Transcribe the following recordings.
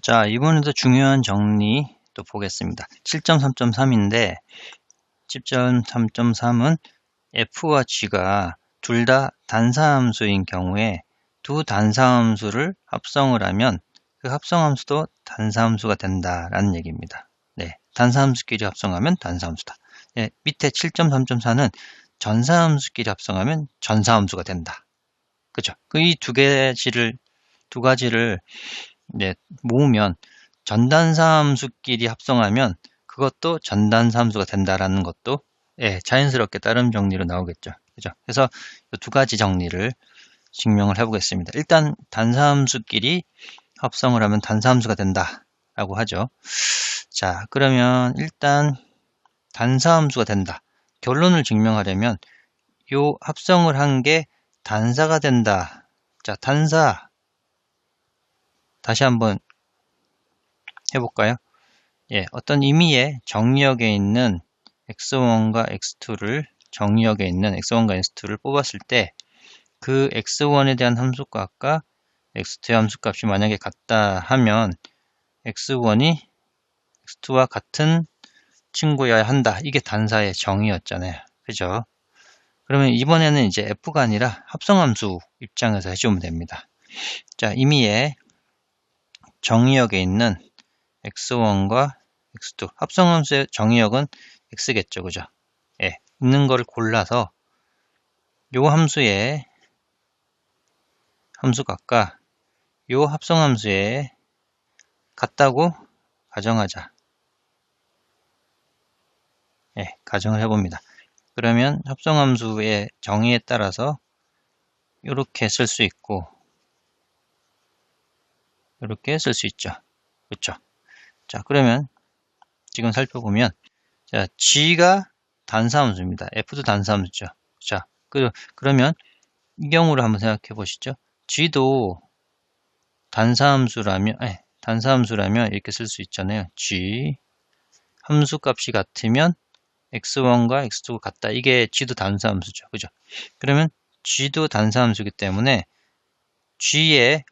자, 이번에도 중요한 정리 또 보겠습니다. 7.3.3인데 7.3.3은 f와 g가 둘 다 단사함수인 경우에 두 단사함수를 합성을 하면 그 합성함수도 단사함수가 된다라는 얘기입니다. 네, 단사함수끼리 합성하면 단사함수다. 네, 밑에 7.3.4는 전사함수끼리 합성하면 전사함수가 된다. 그죠? 이 두 가지를 네, 모으면 전단사함수끼리 합성하면 그것도 전단사함수가 된다라는 것도 예, 자연스럽게 다른 정리로 나오겠죠. 그죠? 그래서 이 두 가지 정리를 증명을 해보겠습니다. 일단 단사함수끼리 합성을 하면 단사함수가 된다라고 하죠. 자, 그러면 일단 단사함수가 된다. 결론을 증명하려면 요 합성을 한 게 단사가 된다. 자, 단사 다시 한번 해볼까요? 예, 어떤 임의의 정리역에 있는 x1과 x2를 정리역에 있는 x1과 x2를 뽑았을 때 그 x1에 대한 함수값과 x2의 함수값이 만약에 같다 하면 x1이 x2와 같은 친구여야 한다. 이게 단사의 정의였잖아요. 그죠? 그러면 이번에는 이제 f가 아니라 합성함수 입장에서 해주면 됩니다. 자, 임의의 정의역에 있는 x1과 x2 합성함수의 정의역은 x겠죠. 그죠? 예, 있는 거를 골라서 요 함수의 함수값과 요 합성함수의 같다고 가정하자. 예, 가정을 해봅니다. 그러면 합성함수의 정의에 따라서 이렇게 쓸 수 있고 이렇게 쓸 수 있죠. 그렇죠? 자, 그러면 지금 살펴보면 자, g가 단사함수입니다. f도 단사함수죠. 자, 그러면 이 경우를 한번 생각해 보시죠. g도 단사함수라면 이렇게 쓸 수 있잖아요. g 함수값이 같으면 x1과 x2가 같다. 이게 g도 단사함수죠. 그죠? 그러면 g도 단사함수이기 때문에 g의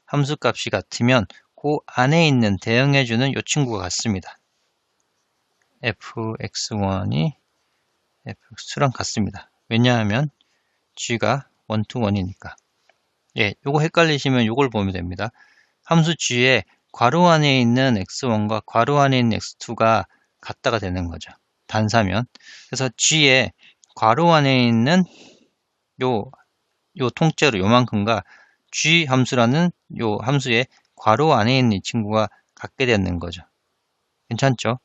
함수값이 같으면 그 안에 있는 대응해주는 이 친구가 같습니다. fx1이 fx2랑 같습니다. 왜냐하면 g가 1 to 1이니까. 예, 요거 헷갈리시면 요걸 보면 됩니다. 함수 g에 괄호 안에 있는 x1과 괄호 안에 있는 x2가 같다가 되는 거죠. 단사면. 그래서 g에 괄호 안에 있는 요 통째로 요만큼과 g 함수라는 요 함수의 괄호 안에 있는 이 친구가 같게 되는 거죠. 괜찮죠?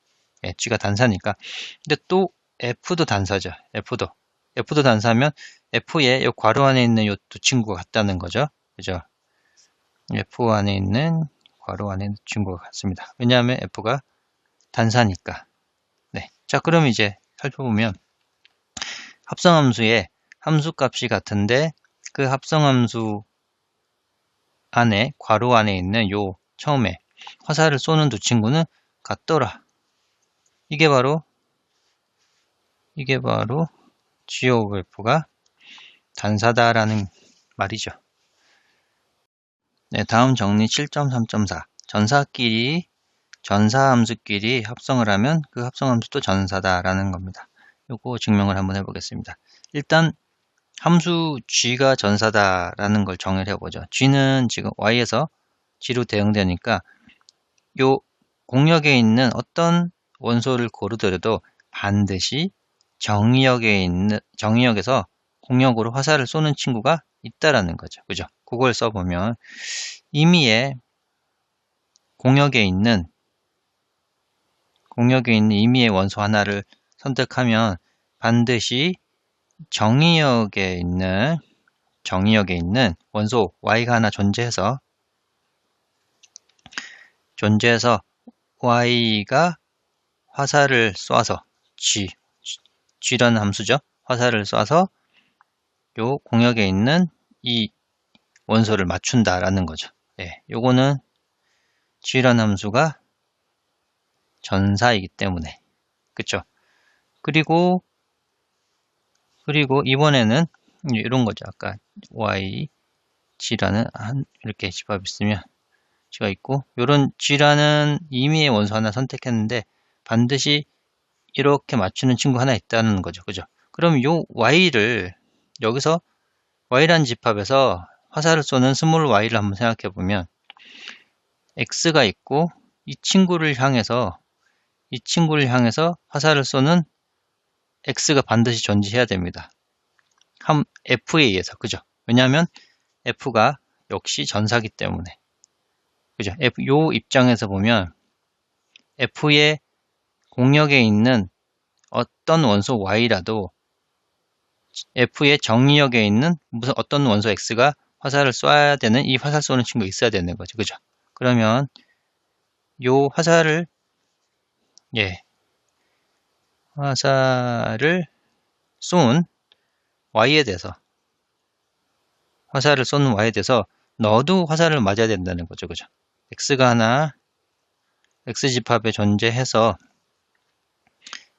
예, g가 단사니까. 근데 또 f도 단사죠. f도 단사면 f의 요 괄호 안에 있는 요 두 친구가 같다는 거죠. 그죠? f 안에 있는 괄호 안에 있는 친구가 같습니다. 왜냐하면 f가 단사니까. 네. 자, 그럼 이제 살펴보면 합성함수의 함수값이 같은데 그 합성함수 안에 괄호 안에 있는 요 처음에 화살을 쏘는 두 친구는 같더라. 이게 바로 g of f가 단사다라는 말이죠. 네, 다음 정리 7.3.4 전사함수끼리 합성을 하면 그 합성함수도 전사다라는 겁니다. 요거 증명을 한번 해보겠습니다. 일단 함수 g가 전사다라는 걸 정의를 해보죠. g는 지금 y에서 g로 대응되니까 요 공역에 있는 어떤 원소를 고르더라도 반드시 정의역에서 공역으로 화살을 쏘는 친구가 있다라는 거죠. 그죠? 그걸 써보면 임의의 공역에 있는 임의의 원소 하나를 선택하면 반드시 정의역에 있는 원소 y가 하나 존재해서 y가 화살을 쏴서 g라는 함수죠. 화살을 쏴서 요 공역에 있는 이 원소를 맞춘다라는 거죠. 예, 요거는 g라는 함수가 전사이기 때문에 그쵸? 그리고 이번에는 이런 거죠. 아까 y g라는 이렇게 집합 있으면 G가 있고, 요런 G라는 임의의 원소 하나 선택했는데 반드시 이렇게 맞추는 친구 하나 있다는 거죠. 그죠? 그럼 요 Y를 여기서 Y라는 집합에서 화살을 쏘는 스몰 y를 한번 생각해 보면 X가 있고 이 친구를 향해서 화살을 쏘는 X가 반드시 존재해야 됩니다. F에 의해서. 그죠? 왜냐하면 F가 역시 전사기 때문에. 그죠? 요 입장에서 보면 F의 공역에 있는 어떤 원소 Y라도 F의 정리역에 있는 무슨 어떤 원소 X가 화살을 쏴야 되는 이 화살 쏘는 친구가 있어야 되는 거죠. 그죠? 그러면 요 화살을 쏜 Y에 대해서 너도 화살을 맞아야 된다는 거죠. 그죠? X가 하나 X집합에 존재해서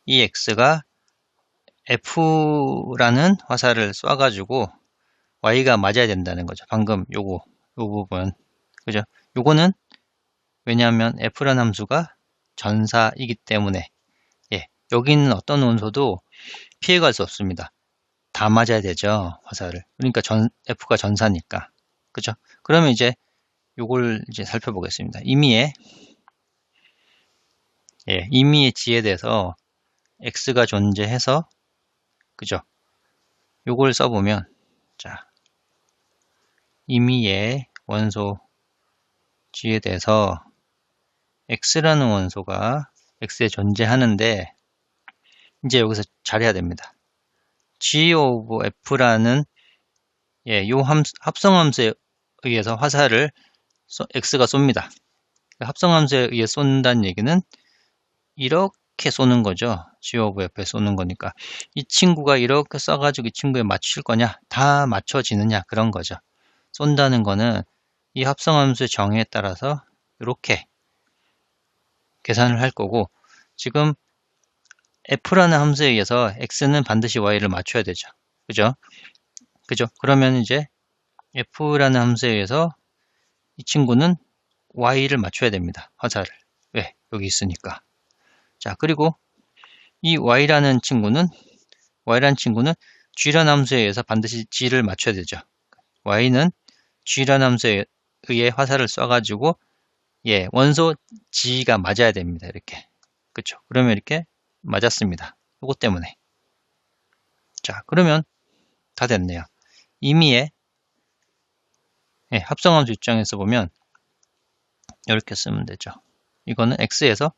이 X가 F라는 화살을 쏴가지고 Y가 맞아야 된다는 거죠. 방금 요 부분. 그죠? 요거는 왜냐하면 F라는 함수가 전사이기 때문에 여기 있는 어떤 원소도 피해갈 수 없습니다. 다 맞아야 되죠. 화살을. 그러니까 F가 전사니까. 그죠? 그러면 이제 요걸 이제 살펴보겠습니다. 임의의 G에 대해서 X가 존재해서 그죠? 요걸 써보면 자 임의의 원소 G에 대해서 X라는 원소가 X에 존재하는데 이제 여기서 잘해야 됩니다. G of F라는 요 합성함수에 의해서 화살을 X가 쏩니다. 합성함수에 의해 쏜다는 얘기는 이렇게 쏘는 거죠. G of F에 쏘는 거니까 이 친구가 이렇게 쏴가지고 이 친구에 맞출 거냐 다 맞춰지느냐 그런 거죠. 쏜다는 거는 이 합성함수의 정의에 따라서 이렇게 계산을 할 거고 지금 F라는 함수에 의해서 X는 반드시 Y를 맞춰야 되죠. 그죠? 그러면 이제 F라는 함수에 의해서 이 친구는 Y를 맞춰야 됩니다. 화살을. 왜? 여기 있으니까. 자, 그리고 이 Y라는 친구는 G라는 함수에 의해서 반드시 G를 맞춰야 되죠. Y는 G라는 함수에 의해 화살을 쏴가지고 원소 G가 맞아야 됩니다. 이렇게. 그쵸? 그러면 이렇게 맞았습니다. 이것 때문에. 자, 그러면 다 됐네요. 임의의 합성함수 입장에서 보면 이렇게 쓰면 되죠. 이거는 X에서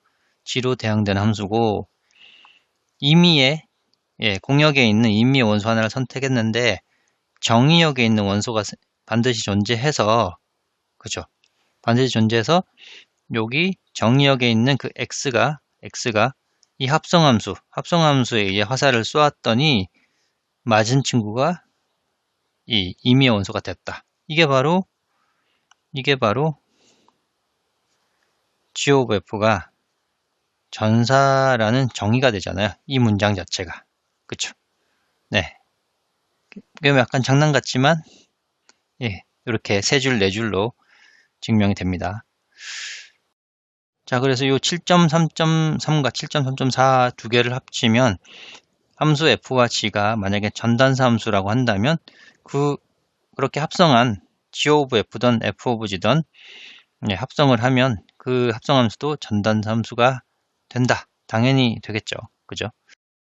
G로 대항되는 함수고 임의의 공역에 있는 임의의 원소 하나를 선택했는데 정의역에 있는 원소가 반드시 존재해서 그죠? 반드시 존재해서 여기 정의역에 있는 그 X가 이 합성함수에 의해 화살을 쏘았더니 맞은 친구가 이 임의의 원소가 됐다. 이게 바로 G of F가 전사라는 정의가 되잖아요. 이 문장 자체가. 그쵸? 네. 이게 약간 장난 같지만, 이렇게 세 줄, 네 줄로 증명이 됩니다. 자, 그래서 요 7.3.3과 7.3.4 두 개를 합치면 함수 F와 G가 만약에 전단사 함수라고 한다면 그렇게 합성한 G of F든 F of G든 합성을 하면 그 합성함수도 전단사 함수가 된다. 당연히 되겠죠. 그죠?